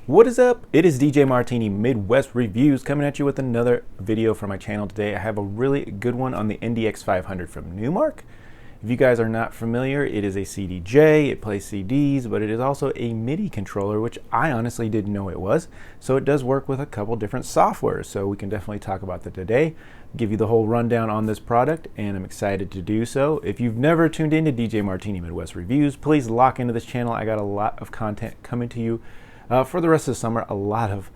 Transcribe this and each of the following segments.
What is up? It is DJ Martini Midwest Reviews coming at you with another video for my channel today. I have a really good one on the NDX500 from Numark. If you guys are not familiar, it is a CDJ, it plays CDs, but it is also a MIDI controller, which I honestly didn't know it was. So it does work with a couple different softwares, so we can definitely talk about that today. Give you the whole rundown on this product, and I'm excited to do so. If you've never tuned into DJ Martini Midwest Reviews, please lock into this channel. I got a lot of content coming to you for the rest of the summer, a lot of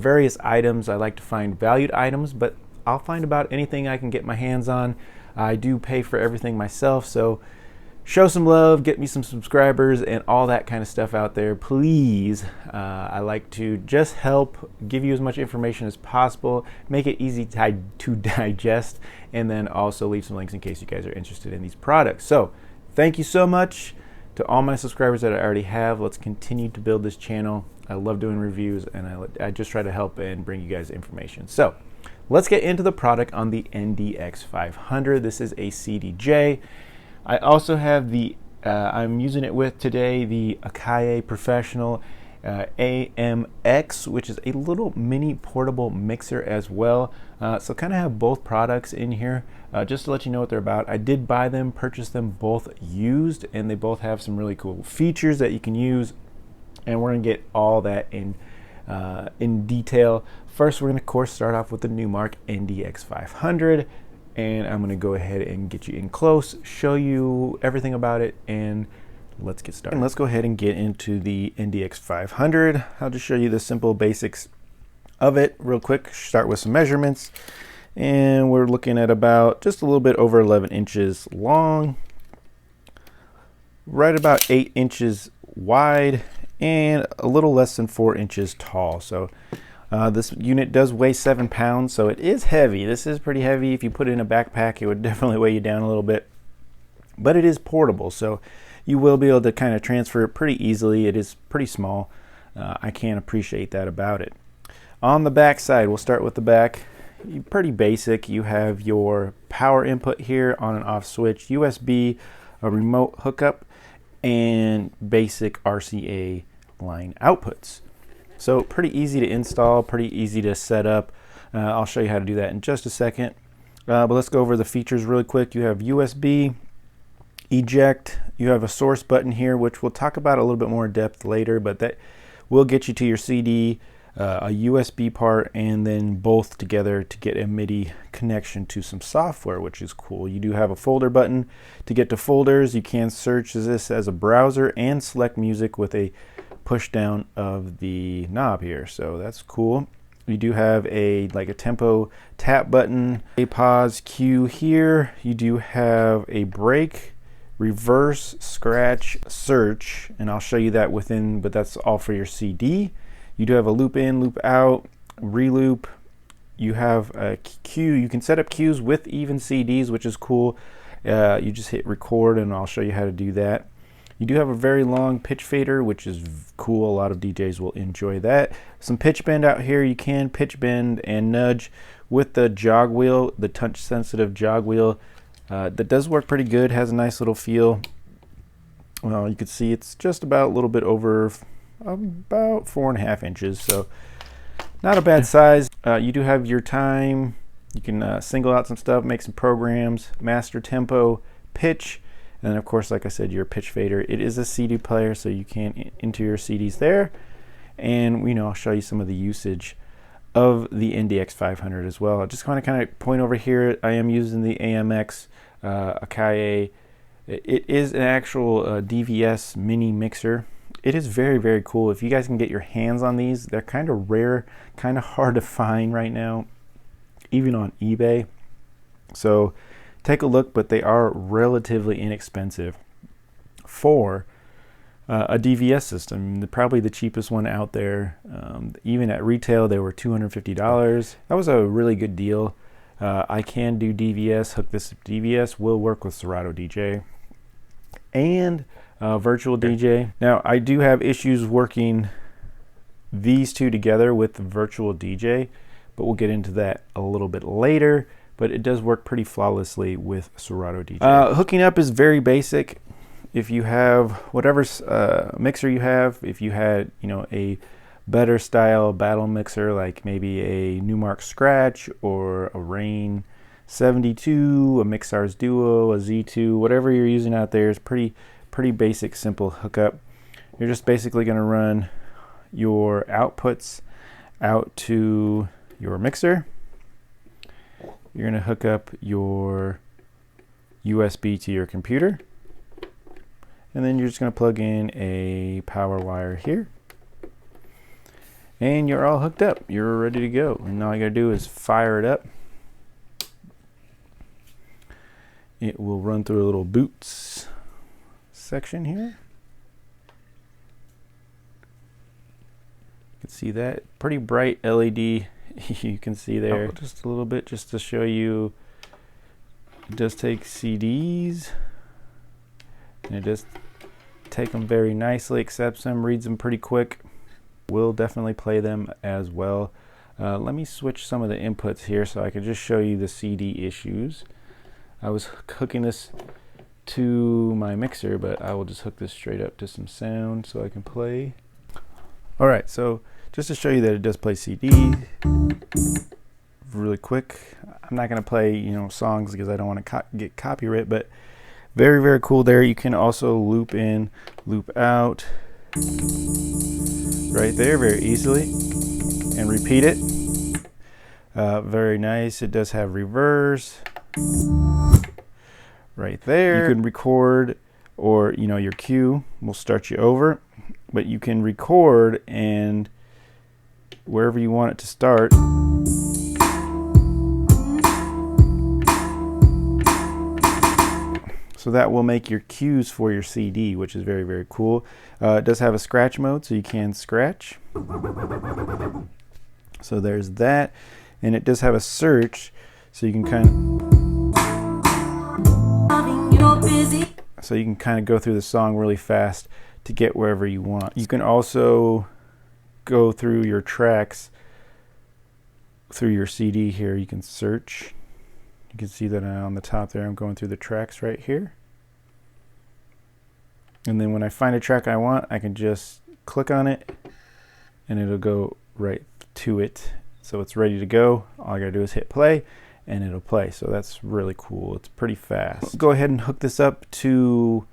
various items. I like to find valued items, but I'll find about anything I can get my hands on. I do pay for everything myself, so show some love, get me some subscribers, and all that kind of stuff out there, please. I like to just help give you as much information as possible, make it easy to digest, and then also leave some links in case you guys are interested in these products. So thank you so much to all my subscribers that I already have. Let's continue to build this channel. I love doing reviews, and I just try to help and bring you guys information. So let's get into the product on the NDX500. This is a CDJ. I also have the, I'm using it with today, the AKAI Professional AMX, which is a little mini portable mixer as well. So kind of have both products in here just to let you know what they're about. I did buy them, purchase them both used, and they both have some really cool features that you can use, and we're gonna get all that in detail. First, we're gonna, of course, start off with the Numark NDX500, and I'm gonna go ahead and get you in close, show you everything about it, and let's get started. And let's go ahead and get into the NDX500. I'll just show you the simple basics of it real quick. Start with some measurements, and we're looking at about just a little bit over 11 inches long, right about 8 inches wide, and a little less than 4 inches tall. So this unit does weigh 7 pounds, so it is heavy. This is pretty heavy. If you put it in a backpack, it would definitely weigh you down a little bit, but it is portable, so you will be able to kind of transfer it pretty easily. It is pretty small. I can appreciate that about it. On the back side, we'll start with the back. Pretty basic. You have your power input here, on and off switch, USB, a remote hookup, and basic RCA line outputs. So pretty easy to install, pretty easy to set up. I'll show you how to do that in just a second. But let's go over the features really quick. You have USB, eject, you have a source button here, which we'll talk about a little bit more in depth later, but that will get you to your CD, a USB part, and then both together to get a MIDI connection to some software, which is cool. You do have a folder button to get to folders. You can search this as a browser and select music with a push down of the knob here, so that's cool. You do have a tempo tap button, a pause cue here. You do have a break, reverse, scratch, search, and I'll show you that within, but that's all for your CD. You do have a loop in, loop out, reloop. You have a cue. You can set up cues with even CDs, which is cool. You just hit record, and I'll show you how to do that. You do have a very long pitch fader, which is cool. A lot of DJs will enjoy that. Some pitch bend out here. You can pitch bend and nudge with the jog wheel, the touch sensitive jog wheel. That does work pretty good. Has a nice little feel. Well, you can see it's just about a little bit over about 4.5 inches, so not a bad size. You do have your time. You can single out some stuff, make some programs, master tempo, pitch, and then of course, like I said, your pitch fader. It is a CD player, so you can enter your CDs there, and I'll show you some of the usage of the NDX500 as well. I just want to kind of point over here. I am using the AMX AKAI. It is an actual DVS mini mixer. It is very, very cool. If you guys can get your hands on these, they're kind of rare, kind of hard to find right now, even on eBay. So take a look, but they are relatively inexpensive for a DVS system. Probably the cheapest one out there. Even at retail, they were $250. That was a really good deal. I can do DVS, hook this up to DVS, will work with Serato DJ and virtual DJ. Now, I do have issues working these two together with the virtual DJ, but we'll get into that a little bit later. But it does work pretty flawlessly with Serato DJ. Hooking up is very basic. if you have whatever mixer you have, if you had, a better style battle mixer, like maybe a Numark Scratch or a Rain 72, a Mixar's Duo, a Z2, whatever you're using out there is pretty basic, simple hookup. You're just basically going to run your outputs out to your mixer. You're going to hook up your USB to your computer, and then you're just going to plug in a power wire here, and you're all hooked up. You're ready to go, and all you got to do is fire it up. It will run through a little boots section here. You can see that pretty bright LED. You can see there just a little bit, just to show you it does take CDs, and it does take them very nicely, accepts them, reads them pretty quick. Will definitely play them as well. Let me switch some of the inputs here so I can just show you the CD issues. I was hooking this to my mixer, but I will just hook this straight up to some sound so I can play. All right, so just to show you that it does play CD really quick. I'm not going to play, you know, songs because I don't want to get copyright, but very cool there. You can also loop in, loop out right there very easily and repeat it. Very nice. It does have reverse right there. You can record, or you know, your cue will start you over, but you can record and wherever you want it to start. So that will make your cues for your CD, which is very cool. It does have a scratch mode, so you can scratch. So there's that, and it does have a search, so you can kind of go through the song really fast to get wherever you want. You can also go through your tracks through your CD here. You can search. You can see that on the top there, I'm going through the tracks right here. And then when I find a track I want, I can just click on it and it'll go right to it. So it's ready to go. All I gotta do is hit play and it'll play. So that's really cool. It's pretty fast. Let's go ahead and hook this up to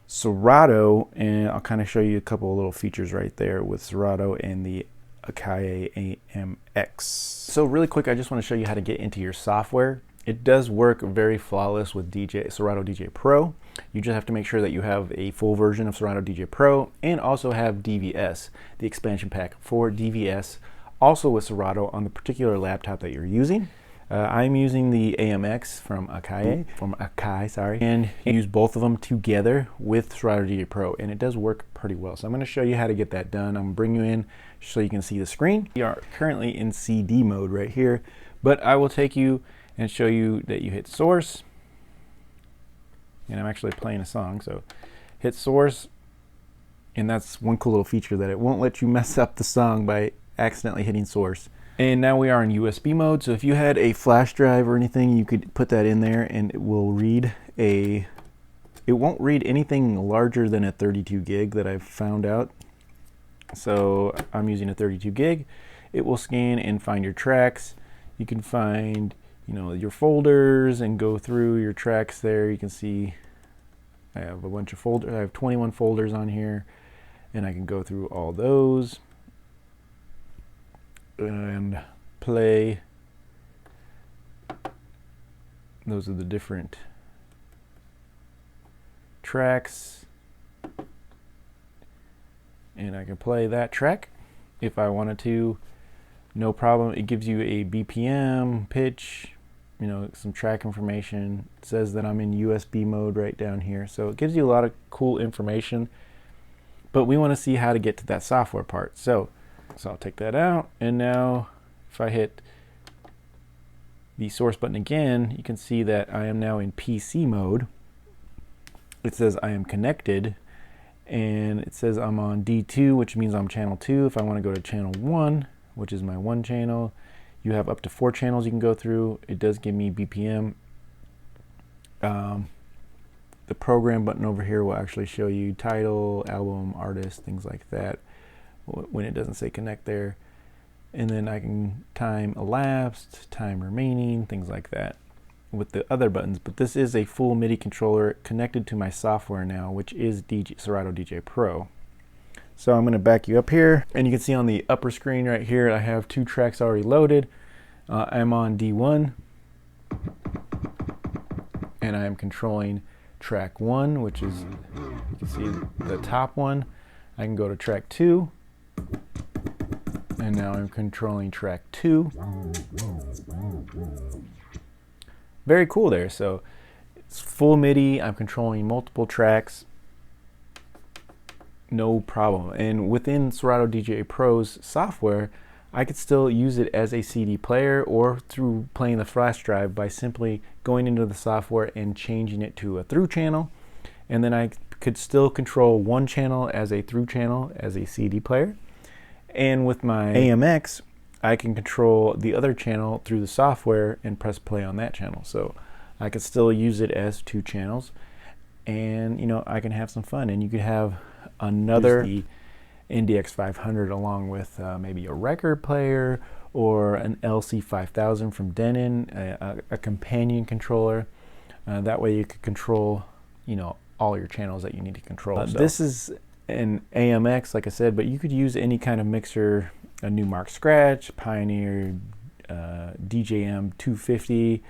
Serato, and I'll kind of show you a couple of little features right there with Serato and the AKAI AMX. So really quick, I just want to show you how to get into your software. It does work very flawless with Serato DJ Pro. You just have to make sure that you have a full version of Serato DJ Pro and also have DVS, the expansion pack for DVS, also with Serato on the particular laptop that you're using. I'm using the AMX from AKAI, sorry, and use both of them together with Serato DJ Pro, and it does work pretty well. So I'm going to show you how to get that done. I'm going to bring you in so you can see the screen. We are currently in CD mode right here, but I will take you and show you that you hit source, and I'm actually playing a song, so hit source, and that's one cool little feature, that it won't let you mess up the song by accidentally hitting source. And now we are in USB mode, so if you had a flash drive or anything, you could put that in there and it will read it won't read anything larger than a 32 gig that I've found out. So I'm using a 32 gig. It will scan and find your tracks. You can find, you know, your folders and go through your tracks there. You can see I have a bunch of folders. I have 21 folders on here, and I can go through all those and play. Those are the different tracks, and I can play that track if I wanted to, no problem. It gives you a BPM, pitch, you know, some track information. It says that I'm in USB mode right down here, so it gives you a lot of cool information, but we want to see how to get to that software part. So I'll take that out, and now if I hit the source button again, you can see that I am now in PC mode. It says I am connected, and it says I'm on D2, which means I'm channel 2. If I want to go to channel 1, which is my 1 channel, you have up to 4 channels you can go through. It does give me BPM. The program button over here will actually show you title, album, artist, things like that. when it doesn't say connect there. And then I can time elapsed, time remaining, things like that with the other buttons. But this is a full MIDI controller connected to my software now, which is Serato DJ Pro. So I'm going to back you up here, and you can see on the upper screen right here, I have 2 tracks already loaded. I'm on D1, and I am controlling track 1, which is, you can see the top one. I can go to track 2, and now I'm controlling track 2. Very cool there. So it's full MIDI. I'm controlling multiple tracks. No problem. And within Serato DJ Pro's software, I could still use it as a CD player or through playing the flash drive by simply going into the software and changing it to a through channel. And then I could still control one channel as a through channel as a CD player. And with my AMX, I can control the other channel through the software and press play on that channel. So I could still use it as 2 channels, and you know, I can have some fun. And you could have another NDX500 along with maybe a record player or an LC5000 from Denon, a companion controller. That way you could control, you know, all your channels that you need to control. This is an AMX, like I said, but you could use any kind of mixer, a Numark Scratch, Pioneer, DJM 250,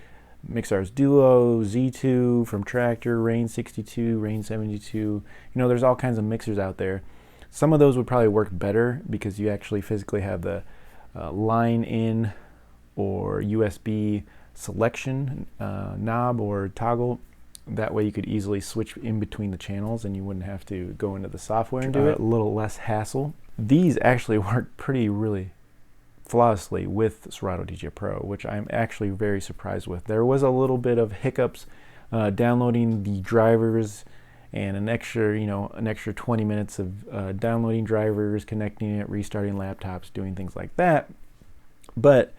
Mixar's Duo, Z2 from Tractor, Rain 62, Rain 72. You know, there's all kinds of mixers out there. Some of those would probably work better because you actually physically have the line in or USB selection knob or toggle. That way you could easily switch in between the channels and you wouldn't have to go into the software and do it. A little less hassle. These actually work really flawlessly with Serato DJ Pro, which I'm actually very surprised with. There was a little bit of hiccups downloading the drivers, and an extra 20 minutes of downloading drivers, connecting it, restarting laptops, doing things like that. But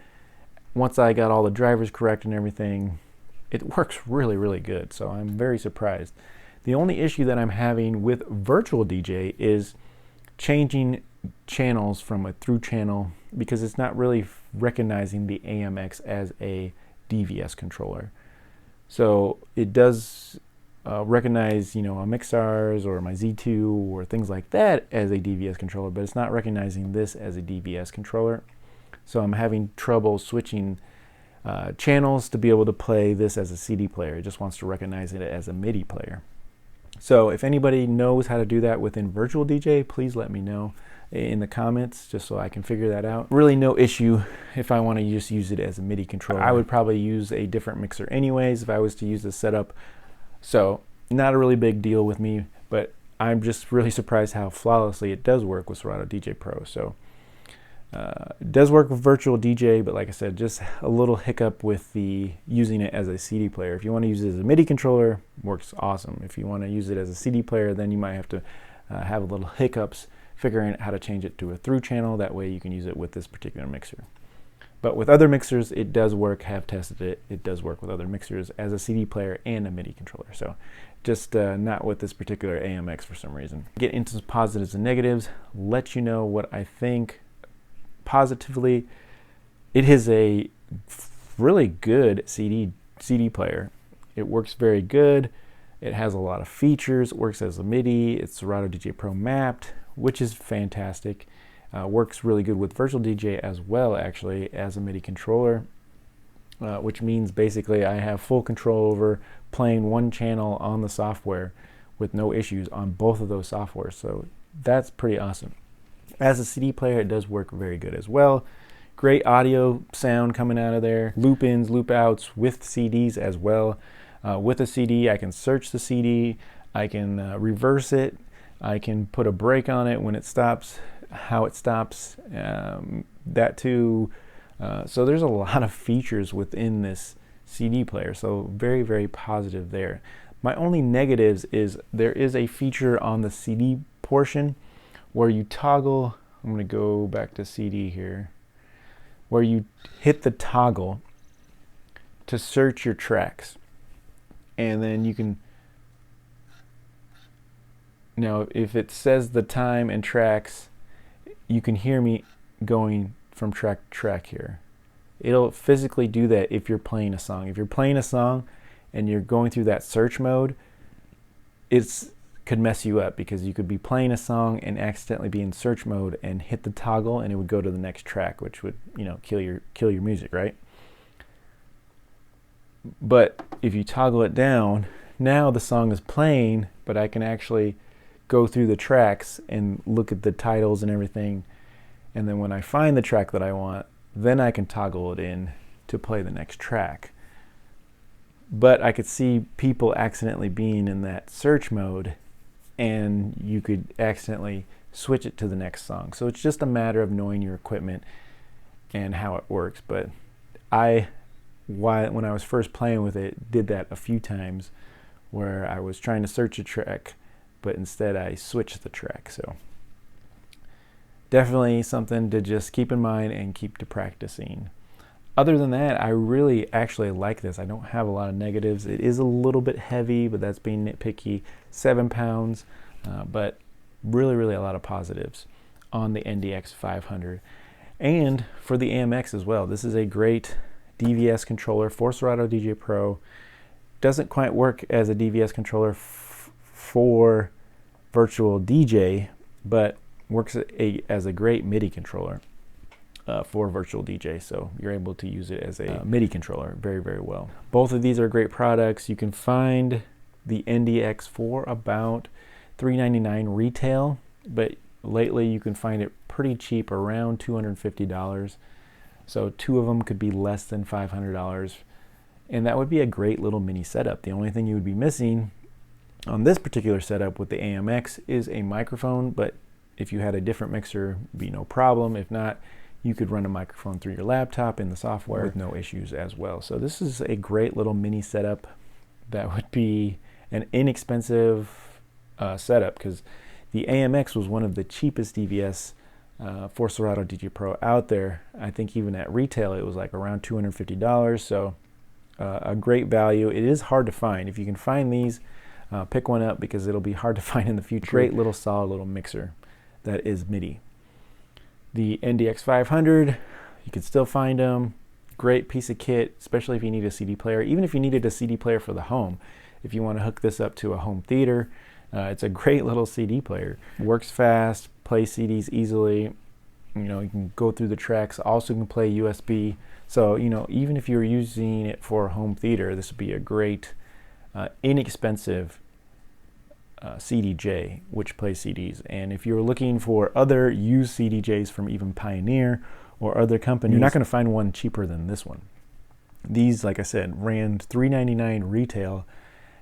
once I got all the drivers correct and everything, it works really good. So I'm very surprised. The only issue that I'm having with Virtual DJ is changing channels from a through channel because it's not really recognizing the AMX as a DVS controller. So it does recognize, you know, a Mixars or my Z2 or things like that as a DVS controller, but it's not recognizing this as a DVS controller. So I'm having trouble switching channels to be able to play this as a CD player. It just wants to recognize it as a MIDI player. So if anybody knows how to do that within Virtual DJ, please let me know in the comments just so I can figure that out. Really no issue if I want to just use it as a MIDI controller. I would probably use a different mixer anyways if I was to use this setup. So not a really big deal with me, but I'm just really surprised how flawlessly it does work with Serato DJ Pro. So it does work with Virtual DJ, but like I said, just a little hiccup with the using it as a CD player. If you want to use it as a MIDI controller, works awesome. If you want to use it as a CD player, then you might have to have a little hiccups figuring out how to change it to a through channel. That way you can use it with this particular mixer. But with other mixers, it does work. Have tested it. It does work with other mixers as a CD player and a MIDI controller. So just not with this particular AMX for some reason. Get into some positives and negatives. Let you know what I think. Positively, it is a really good CD player. It works very good. It has a lot of features. It works as a MIDI. It's Serato DJ Pro mapped, which is fantastic. Works really good with Virtual DJ as well, actually, as a MIDI controller, which means basically I have full control over playing one channel on the software with no issues on both of those softwares. So that's pretty awesome. As a CD player, it does work very good as well. Great audio sound coming out of there. Loop ins, loop outs with CDs as well. With a CD, I can search the CD. I can reverse it. I can put a break on it when it stops, how it stops, that too. So there's a lot of features within this CD player. So very positive there. My only negatives is there is a feature on the CD portion where you toggle, I'm going to go back to CD here, where you hit the toggle to search your tracks. And then you can, now if it says the time and tracks, you can hear me going from track to track here. It'll physically do that if you're playing a song. If you're playing a song and you're going through that search mode, could mess you up, because you could be playing a song and accidentally be in search mode and hit the toggle, and it would go to the next track, which would, kill your music, right? But if you toggle it down, now the song is playing, but I can actually go through the tracks and look at the titles and everything. And then when I find the track that I want, then I can toggle it in to play the next track. But I could see people accidentally being in that search mode, and you could accidentally switch it to the next song. So it's just a matter of knowing your equipment and how it works. But when I was first playing with it, did that a few times where I was trying to search a track, but instead I switched the track. So definitely something to just keep in mind and keep to practicing. Other than that, I really actually like this. I don't have a lot of negatives. It is a little bit heavy, but that's being nitpicky. 7 pounds, but really, really a lot of positives on the NDX500. And for the AMX as well. This is a great DVS controller for Serato DJ Pro. Doesn't quite work as a DVS controller for virtual DJ, but works as a great MIDI controller for virtual DJ. So you're able to use it as a MIDI controller very, very well. Both of these are great products. You can find the NDX for about $399 retail, but lately you can find it pretty cheap, around $250. So two of them could be less than $500, and that would be a great little mini setup. The only thing you would be missing on this particular setup with the AMX is a microphone, but if you had a different mixer, it'd be no problem. If not, you could run a microphone through your laptop in the software with no issues as well. So this is a great little mini setup that would be an inexpensive setup, because the AMX was one of the cheapest DVS for Serato DJ Pro out there. I think even at retail it was like around $250, so a great value. It is hard to find. If you can find these, pick one up, because it'll be hard to find in the future. Great little solid little mixer that is MIDI. The NDX500, you can still find them. Great piece of kit, especially if you need a CD player. Even if you needed a CD player for the home, if you want to hook this up to a home theater, it's a great little CD player. Works fast, plays CDs easily. You can go through the tracks. Also can play USB. So even if you're using it for a home theater, this would be a great, inexpensive CDJ, which plays CDs. And if you're looking for other used CDJs from even Pioneer or other companies, you're not going to find one cheaper than this one. These, like I said, ran $399 retail,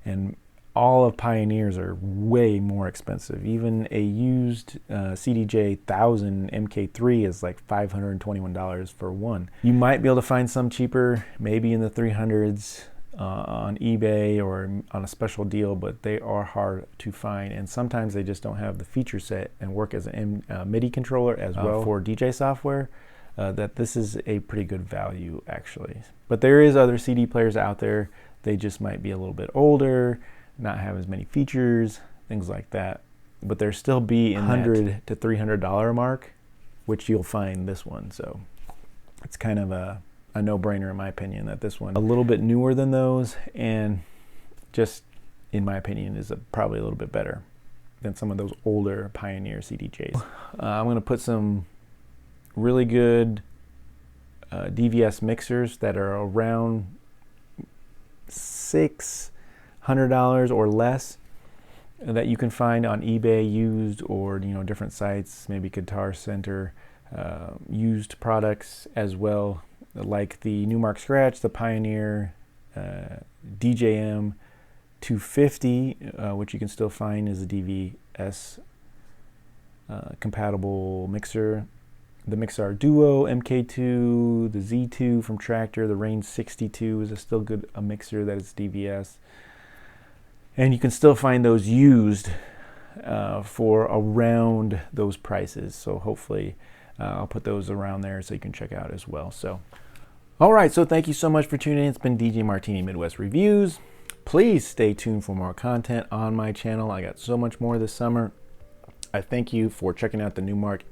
and all of Pioneers are way more expensive. Even a used CDJ 1000 MK3 is like $521 for one. You might be able to find some cheaper, maybe in the 300s on eBay or on a special deal, but they are hard to find, and sometimes they just don't have the feature set and work as a MIDI controller as well for DJ software. That this is a pretty good value actually. But there is other CD players out there. They just might be a little bit older, not have as many features, things like that. But there still be in $100 to $300 mark, which you'll find this one. So it's kind of a no-brainer in my opinion that this one a little bit newer than those, and just in my opinion is probably a little bit better than some of those older Pioneer CDJs. I'm going to put some really good DVS mixers that are around $600 or less that you can find on eBay used, or different sites, maybe Guitar Center, used products as well, like the Numark Scratch, the Pioneer DJM 250, which you can still find as a DVS compatible mixer. The Mixar Duo MK2, the Z2 from Tractor, the Range 62 is still good a mixer that is DVS. And you can still find those used for around those prices. So hopefully I'll put those around there so you can check out as well. So, all right, so thank you so much for tuning in. It's been DJ Martini Midwest Reviews. Please stay tuned for more content on my channel. I got so much more this summer. I thank you for checking out the Numark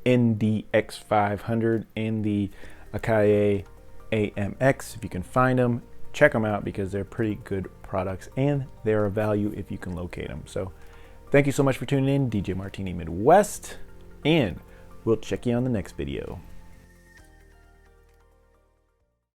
NDX500 and the AKAI AMX. If you can find them, check them out because they're pretty good products and they're a value if you can locate them. So thank you so much for tuning in. DJ Martini Midwest, and we'll check you on the next video.